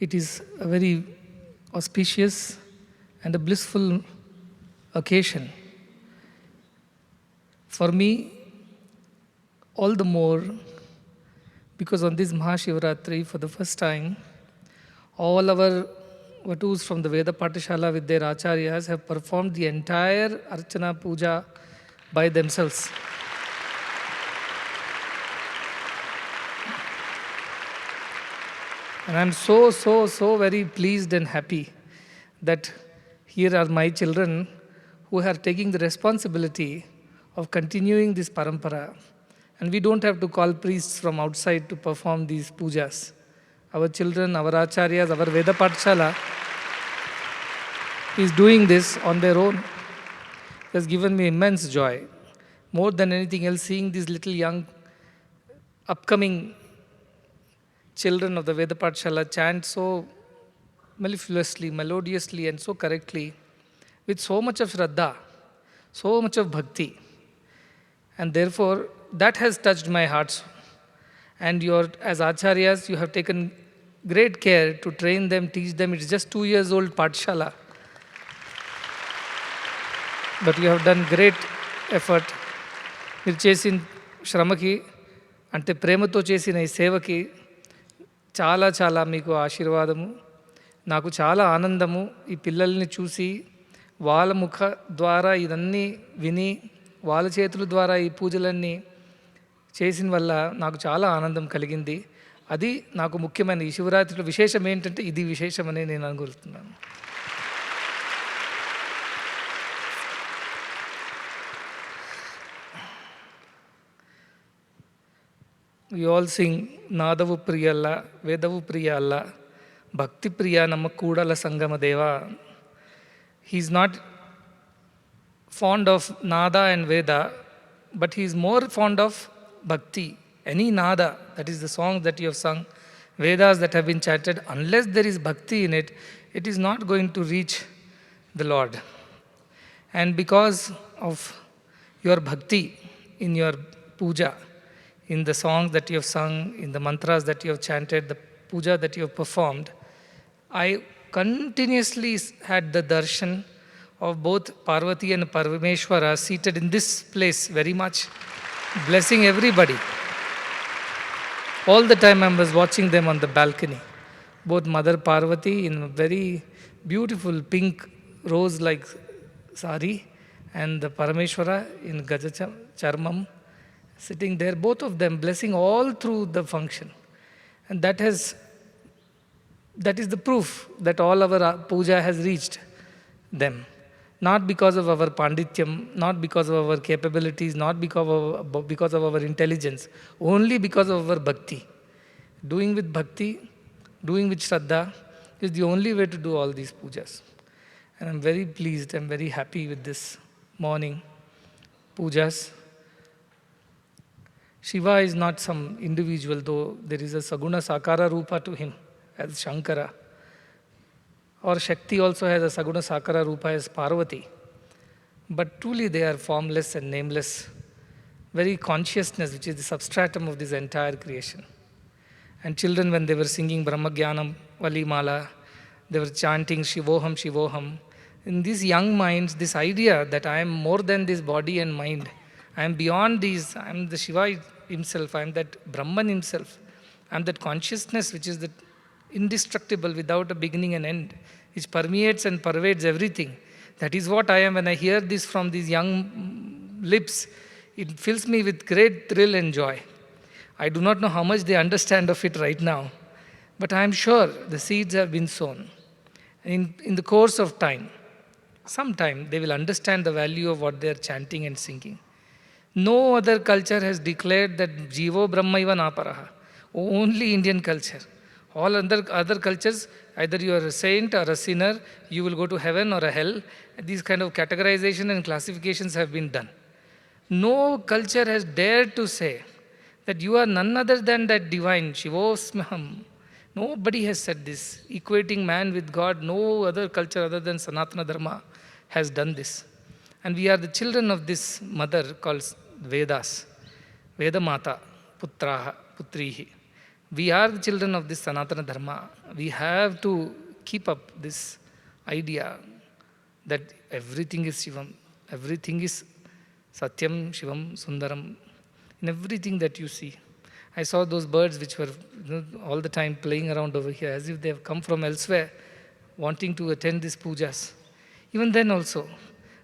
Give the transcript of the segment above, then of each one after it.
It is a very auspicious and a blissful occasion. For me, all the more, because on this Maha Shivaratri, for the first time, all our Vatus from the Veda Patashala with their Acharyas have performed the entire Archana Puja by themselves. And I'm so very pleased and happy that here are my children who are taking the responsibility of continuing this parampara. And we don't have to call priests from outside to perform these pujas. Our children, our acharyas, our Veda Patshala is doing this on their own. It has given me immense joy. More than anything else, seeing these little young upcoming children of the Veda Patshala chant so mellifluously, melodiously and so correctly, with so much of Shraddha, so much of Bhakti. And therefore, that has touched my heart. And as Acharyas, you have taken great care to train them, teach them. It's just 2 years old Patshala. But you have done great effort. మీరు చేసిన శ్రమకి అంటే ప్రేమతో చేసిన ఈ సేవకి చాలా చాలా మీకు ఆశీర్వాదము. నాకు చాలా ఆనందము ఈ పిల్లల్ని చూసి వాళ్ళ ముఖ ద్వారా ఇదన్నీ విని వాళ్ళ చేతుల ద్వారా ఈ పూజలన్నీ చేసిన వల్ల నాకు చాలా ఆనందం కలిగింది. అది నాకు ముఖ్యమైన ఈ శివరాత్రిలో విశేషం ఏంటంటే ఇది విశేషమని నేను అనుకుంటున్నాను. We all sing Nadavu Priyalla, Vedavu Priyalla, Bhakti Priya Namma Kudala Sangama Deva. He's not fond of Nada and Veda, but he's more fond of Bhakti. Any Nada, that is the songs that you have sung, Vedas that have been chanted, unless there is Bhakti in it, it is not going to reach the Lord. And because of your Bhakti in your puja, in the songs that you have sung, in the mantras that you have chanted, the puja that you have performed, I continuously had the darshan of both Parvati and Parameshwara seated in this place very much, blessing everybody. All the time I was watching them on the balcony. Both Mother Parvati in a very beautiful pink rose-like sari and the Parameshwara in Gaja Charmam, sitting there, both of them blessing all through the function. And that is the proof that all our puja has reached them. Not because of our pandityam, not because of our capabilities, not because of our intelligence, only because of our bhakti. Doing with bhakti, doing with shraddha is the only way to do all these pujas. And I'm very pleased, I'm very happy with this morning pujas. Shiva is not some individual, though there is a Saguna Sakara Rupa to him as Shankara. Or Shakti also has a Saguna Sakara Rupa as Parvati. But truly they are formless and nameless. Very consciousness, which is the substratum of this entire creation. And children, when they were singing Brahmagyanam, Vali Mala, they were chanting Shivoham, Shivoham. In these young minds, this idea that I am more than this body and mind, I am beyond these, I am the Shiva himself, I am that Brahman himself, I am that consciousness which is the indestructible without a beginning and end, which permeates and pervades everything. That is what I am. When I hear this from these young lips, it fills me with great thrill and joy. I do not know how much they understand of it right now, but I am sure the seeds have been sown. In the course of time, sometime they will understand the value of what they are chanting and singing. No other culture has declared that Jivo Brahmaiva Naparaha. Only Indian culture. All other cultures, either you are a saint or a sinner, you will go to heaven or a hell. These kind of categorization and classifications have been done. No culture has dared to say that you are none other than that divine, Shivosmaham. Nobody has said this. Equating man with God, no other culture other than Sanathana Dharma has done this. And we are the children of this mother called Vedas. Veda Mata, Putraha, Putrihi. We are the children of this Sanatana Dharma. We have to keep up this idea that everything is Shivam, everything is Satyam, Shivam, Sundaram, in everything that you see. I saw those birds which were all the time playing around over here as if they have come from elsewhere, wanting to attend these pujas. Even then also,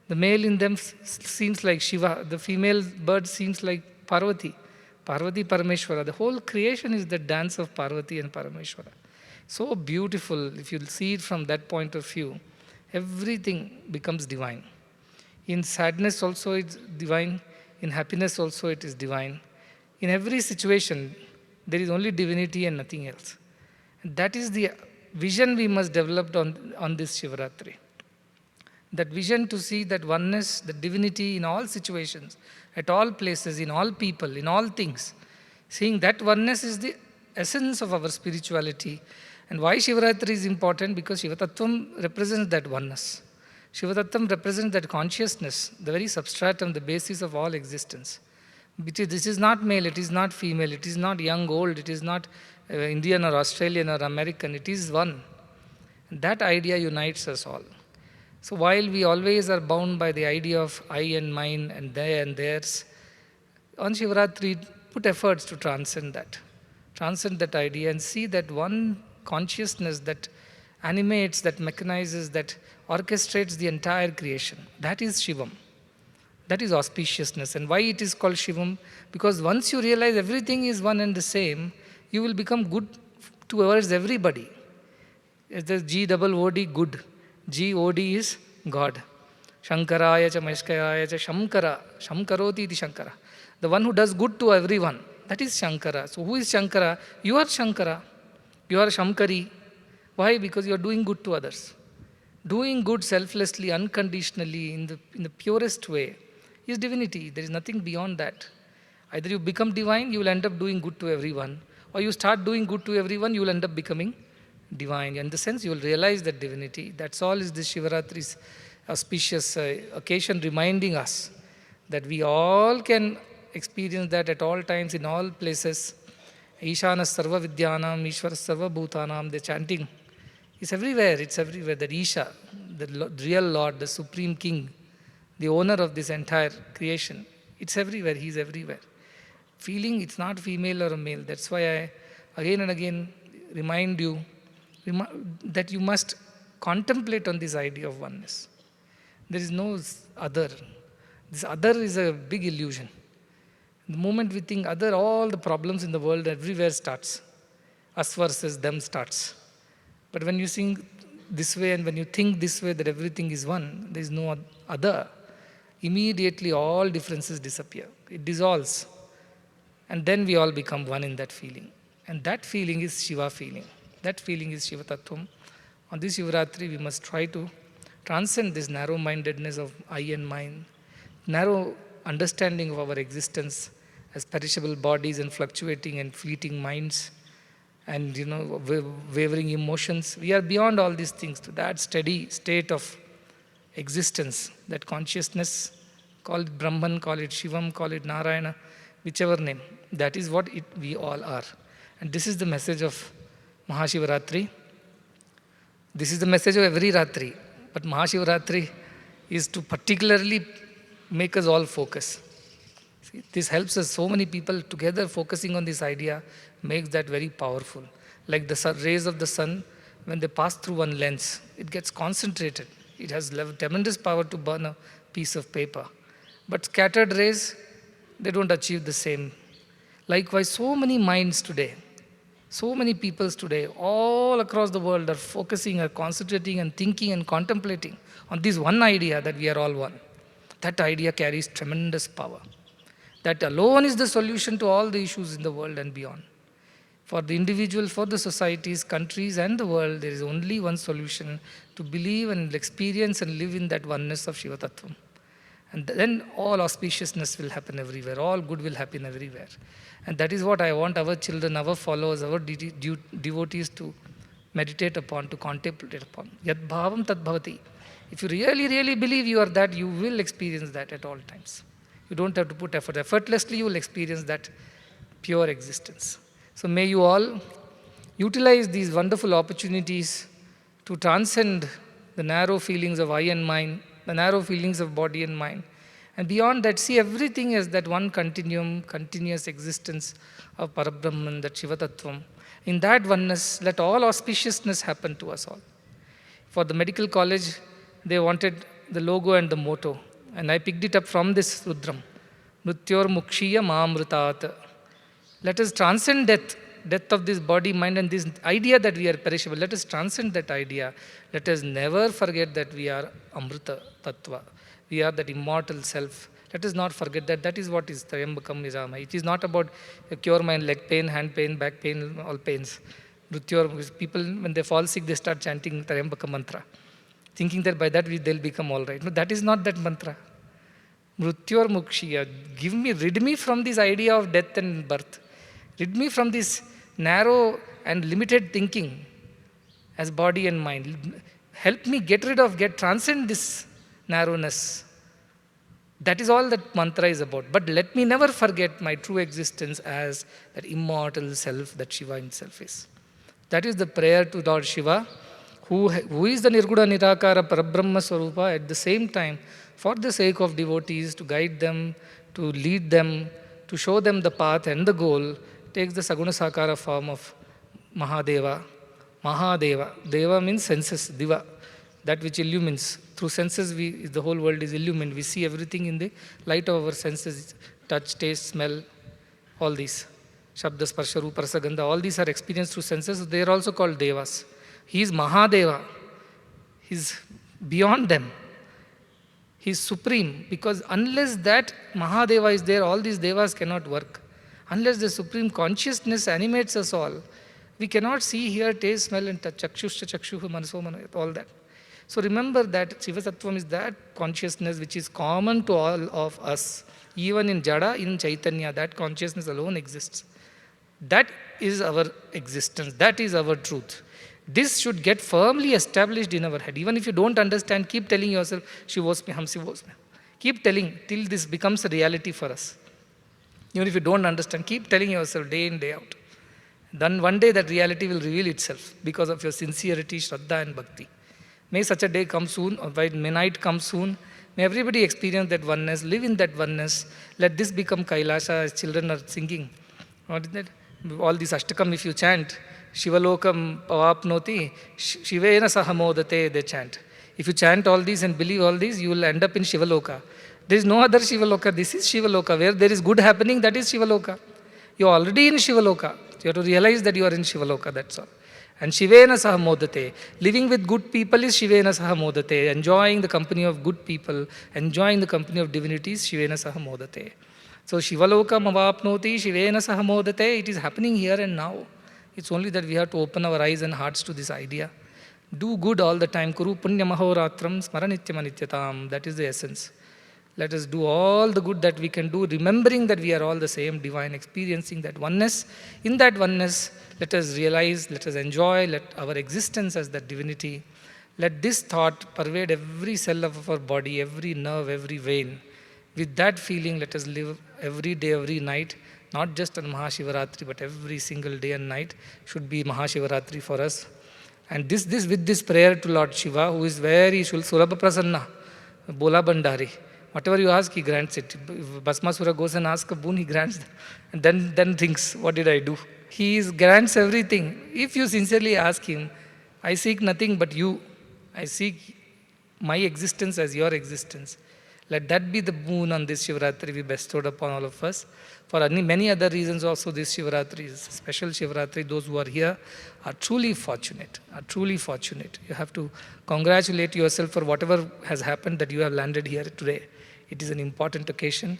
the male in them seems like Shiva, the female bird seems like Parvati. Parvati Parameshwara. The whole creation is the dance of Parvati and Parameshwara. So beautiful, if you see it from that point of view, everything becomes divine. In sadness also it's divine, in happiness also it is divine. In every situation, there is only divinity and nothing else. And that is the vision we must develop on this Shivaratri. That vision to see that oneness, the divinity in all situations, at all places, in all people, in all things. Seeing that oneness is the essence of our spirituality. And why Shivaratri is important? Because Shiva Tatwa represents that oneness. Shiva Tatwa represents that consciousness, the very substratum, the basis of all existence. This is not male, it is not female, it is not young, old, it is not Indian or Australian or American, it is one. And that idea unites us all. So while we always are bound by the idea of I and mine and they and theirs, on Shivaratri, put efforts to transcend that idea and see that one consciousness that animates, that mechanizes, that orchestrates the entire creation. That is Shivam. That is auspiciousness. And why it is called Shivam? Because once you realize everything is one and the same, you will become good towards everybody. The G-O-O-D, good. G-O-D is God. Shankaraya cha Maishkaya cha Shamkara. Shamkaroti iti Shankara. The one who does good to everyone. That is Shankara. So who is Shankara? You are Shankara. You are Shamkari. Why? Because you are doing good to others. Doing good selflessly, unconditionally, in the purest way is divinity. There is nothing beyond that. Either you become divine, you will end up doing good to everyone. Or you start doing good to everyone, you will end up becoming divine. In the sense, you will realize that divinity. That's all is this Shivaratri's auspicious occasion reminding us that we all can experience that at all times, in all places. Ishana Sarva Vidyanam, Ishvara Sarva Bhutanam, the chanting is everywhere. It's everywhere. That Isha, the real Lord, the Supreme King, the owner of this entire creation, it's everywhere. He's everywhere. Feeling it's not female or a male. That's why I again and again remind you that you must contemplate on this idea of oneness. There is no other. This other is a big illusion. The moment we think other, all the problems in the world everywhere starts. Us versus them starts. But when you think this way and when you think this way that everything is one, there is no other, immediately all differences disappear. It dissolves. And then we all become one in that feeling. And that feeling is Shiva feeling. That feeling is Shiva Tattvam. On this Shivaratri, we must try to transcend this narrow-mindedness of I and mine, narrow understanding of our existence as perishable bodies and fluctuating and fleeting minds and wavering emotions. We are beyond all these things to that steady state of existence, that consciousness, call it Brahman, call it Shivam, call it Narayana, whichever name. That is what we all are. And this is the message of Maha Shivaratri. This is the message of every Ratri. But Maha Shivaratri is to particularly make us all focus. See, this helps us, so many people together focusing on this idea makes that very powerful. Like the rays of the sun, when they pass through one lens, it gets concentrated. It has tremendous power to burn a piece of paper. But scattered rays, they don't achieve the same. Likewise, so many minds today, so many peoples today, all across the world are focusing, are concentrating and thinking and contemplating on this one idea that we are all one. That idea carries tremendous power. That alone is the solution to all the issues in the world and beyond. For the individual, for the societies, countries and the world, there is only one solution: to believe and experience and live in that oneness of Shiva Tattvam. And then all auspiciousness will happen everywhere, all good will happen everywhere. And that is what I want our children, our followers, our devotees to meditate upon, to contemplate upon. Yad bhavam tad bhavati. If you really, really believe you are that, you will experience that at all times. You don't have to put effort. Effortlessly you will experience that pure existence. So may you all utilize these wonderful opportunities to transcend the narrow feelings of I and mine, the narrow feelings of body and mind. And beyond that, see everything as that one continuum, continuous existence of Parabrahman, that Shiva Tatvam. In that oneness, let all auspiciousness happen to us all. For the medical college, they wanted the logo and the motto. And I picked it up from this Rudram. Mrityor Mukshiya Maamrutat. Let us transcend death of this body, mind, and this idea that we are perishable. Let us transcend that idea. Let us never forget that we are Amrita Tatwa. We are that immortal self. Let us not forget that. That is what is Trayambakam Nirama. It is not about cure my leg pain, hand pain, back pain, all pains. People, when they fall sick, they start chanting Trayambaka mantra, thinking that by that they'll become all right. No, that is not that mantra. Mrityor Mukshiya. Rid me from this idea of death and birth. Rid me from this narrow and limited thinking as body and mind. Help me transcend this narrowness. That is all that mantra is about. But let me never forget my true existence as that immortal self that Shiva himself is. That is the prayer to Lord Shiva, who is the Nirguna Nirakara Parabrahma Swarupa, at the same time, for the sake of devotees, to guide them, to lead them, to show them the path and the goal, takes the Saguna Sakara form of Mahadeva. Mahadeva. Deva means senses, Diva, that which illumines. Through senses, the whole world is illumined. We see everything in the light of our senses, touch, taste, smell, all these. Shabda, Sparsha, Rupa, Rasa, Gandha, all these are experienced through senses. They are also called Devas. He is Mahadeva. He is beyond them. He is supreme, because unless that Mahadeva is there, all these Devas cannot work. Unless the supreme consciousness animates us all, we cannot see, hear, taste, smell, and touch. Chakshusha, Chakshuha, Manaso, Manoyat, all that. So remember that Shiva Tattvam is that consciousness which is common to all of us. Even in Jada, in Chaitanya, that consciousness alone exists. That is our existence. That is our truth. This should get firmly established in our head. Even if you don't understand, keep telling yourself, Shivosmi, Ham Shivosmi. Keep telling till this becomes a reality for us. Even if you don't understand, keep telling yourself day in, day out. Then one day that reality will reveal itself because of your sincerity, Shraddha and Bhakti. May such a day come soon, or may night come soon. May everybody experience that oneness, live in that oneness. Let this become Kailasha, as children are singing. What is that? All these Ashtakam, if you chant, Shivalokam Pavapnoti, Shivena Sahamodate, they chant. If you chant all these and believe all these, you will end up in Shivaloka. There is no other Shivaloka. This is Shivaloka. Where there is good happening, that is Shivaloka. You are already in Shivaloka. You have to realize that you are in Shivaloka, that's all. And Shivena Sahamodate. Living with good people is Shivena Sahamodate. Enjoying the company of good people, enjoying the company of divinities, Shivena Sahamodate. So Shivaloka Mavapnoti, Shivena Sahamodate, it is happening here and now. It's only that we have to open our eyes and hearts to this idea. Do good all the time. Kuru Punya Mahoratram Smaranityamanityatam. That is the essence. Let us do all the good that we can do, remembering that we are all the same divine, experiencing that oneness. In that oneness, let us realize, let us enjoy, let our existence as that divinity. Let this thought pervade every cell of our body, every nerve, every vein. With that feeling, let us live every day, every night, not just on Maha Shivaratri, but every single day and night should be Maha Shivaratri for us. And with this prayer to Lord Shiva, who is very Sulabha Prasanna, Bola Bandari. Whatever you ask, he grants it. If Bhasmasura goes and asks a boon, he grants them. And then thinks, what did I do? He grants everything. If you sincerely ask him, I seek nothing but you. I seek my existence as your existence. Let that be the boon on this Shivaratri we bestowed upon all of us. For many other reasons also, this Shivaratri is a special Shivaratri. Those who are here are truly fortunate, You have to congratulate yourself for whatever has happened, that you have landed here today. It is an important occasion.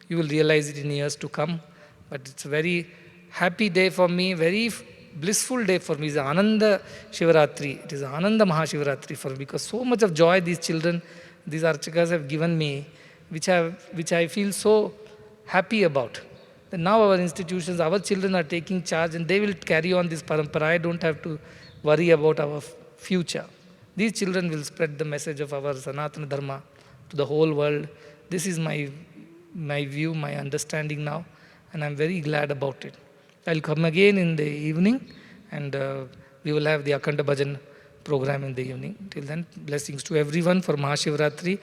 You will realize it in years to come. But it's a very happy day for me, very blissful day for me. It's Ananda Shivaratri. It is Ananda Maha Shivaratri for me, because so much of joy these children, these Archakas have given me, which I feel so happy about. That now our institutions, our children are taking charge and they will carry on this parampara. I don't have to worry about our future. These children will spread the message of our Sanathana Dharma to the whole world. This is my view, my understanding now, and I'm very glad about it. I'll come again in the evening, and we will have the Akhanda Bhajan program in the evening. Till then, blessings to everyone for Maha Shivaratri.